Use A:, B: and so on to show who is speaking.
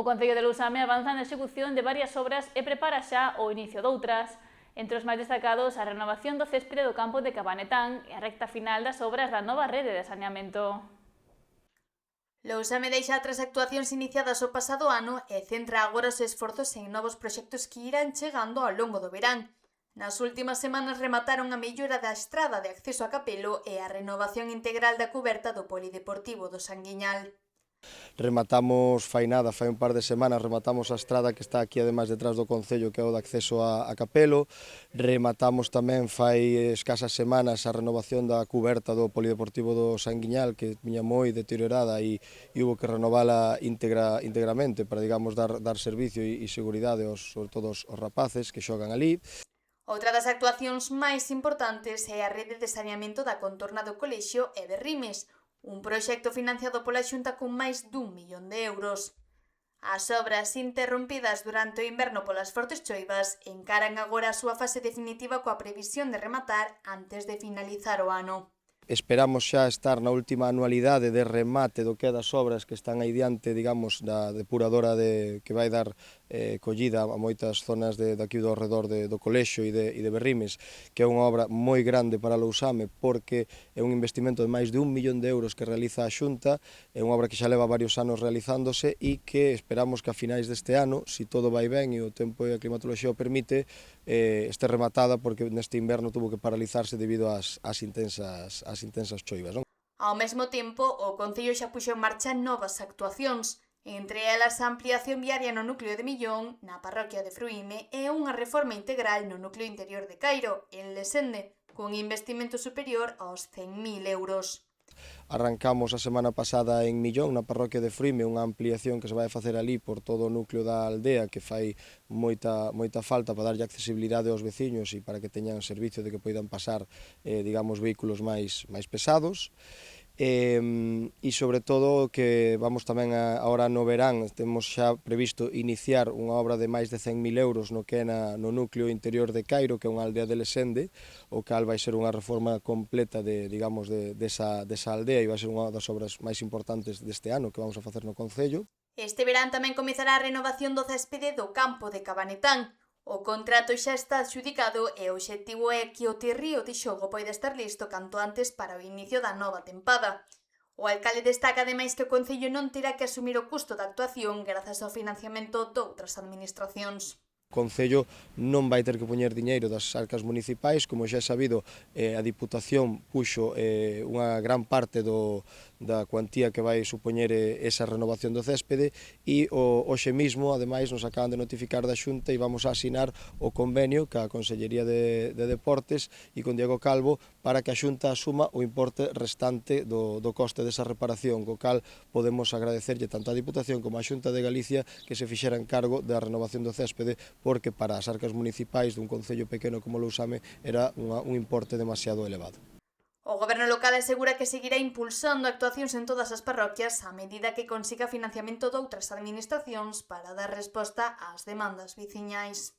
A: O Concello de Lousame avanza na execución de varias obras e prepara xa o inicio doutras. Entre os máis destacados, a renovación do céspede do campo de Cabanetán e a recta final das obras da nova rede de saneamento.
B: Lousame deixa atrás actuacións iniciadas o pasado ano e centra agora os esforzos en novos proxectos que irán chegando ao longo do verán. Nas últimas semanas remataron a mellora da estrada de acceso a Capelo e a renovación integral da cuberta do polideportivo do Sanguiñal.
C: Rematamos fai un par de semanas, rematamos a estrada que está aquí ademais detrás do Concello, que é o de acceso a Capelo. Rematamos tamén fai escasas semanas a renovación da cuberta do polideportivo do Sanguiñal, que viña moi deteriorada e hubo que renovala integramente para, digamos, dar servicio e seguridade sobre todo aos rapaces que xogan ali.
B: Outra das actuacións máis importantes é a rede de saneamento da contorna do colexio e de Rimes, un proxecto financiado pola Xunta con máis d'1 millón de euros. As obras interrompidas durante o inverno polas fortes choivas encaran agora a súa fase definitiva coa previsión de rematar antes de finalizar o ano.
C: Esperamos xa estar na última anualidade de remate do que é das obras que están aí diante, digamos, da depuradora que vai dar collida a moitas zonas de aquí do arredor do colexio e de Berrimes, que é unha obra moi grande para Lousame porque é un investimento de máis de 1 millón de euros que realiza a Xunta, é unha obra que xa leva varios anos realizándose e que esperamos que a finais deste ano, se todo vai ben e o tempo e a climatoloxía o permite, este rematada porque neste inverno tuvo que paralizarse debido ás intensas choivas, non?
B: Ao mesmo tempo, o Concello xa puxo en marcha novas actuacións, entre elas a ampliación viaria no núcleo de Millón, na parroquia de Fruíme, e unha reforma integral no núcleo interior de Cairo, en Lesende, cun investimento superior aos 100.000 euros.
C: Arrancamos a semana pasada en Millón, na parroquia de Fruíme, unha ampliación que se vai facer ali por todo o núcleo da aldea, que fai moita falta para darlle accesibilidade aos veciños e para que teñan servicio de que poidan pasar, digamos, vehículos máis pesados. E sobre todo que vamos tamén agora no verán, temos xa previsto iniciar unha obra de máis de 100.000 euros no que é no núcleo interior de Cairo, que é unha aldea de Lesende, o cal vai ser unha reforma completa desa aldea e vai ser unha das obras máis importantes deste ano que vamos a facer no Concello.
B: Este verán tamén comezará a renovación do céspede do campo de Cabanetán. O contrato xa está adxudicado e o obxectivo é que o terrío de xogo poida estar listo canto antes para o inicio da nova tempada. O alcalde destaca ademais que o Concello non terá que asumir o custo da actuación grazas ao financiamento doutras administracións.
C: O Concello non vai ter que poñer diñeiro das arcas municipais, como xa é sabido, a Diputación puxo unha gran parte da cuantía que vai supoñer esa renovación do céspede e hoxe mismo, ademais, nos acaban de notificar da Xunta e vamos a asinar o convenio ca Consellería de Deportes e con Diego Calvo para que a Xunta asuma o importe restante do coste desa reparación, co cal podemos agradecerlle tanto á Diputación como á Xunta de Galicia que se fixeran cargo da renovación do céspede porque para as arcas municipais dun concello pequeno como Lousame era un importe demasiado elevado.
B: O goberno local asegura que seguirá impulsando actuacións en todas as parroquias a medida que consiga financiamento doutras administracións para dar resposta ás demandas veciñais.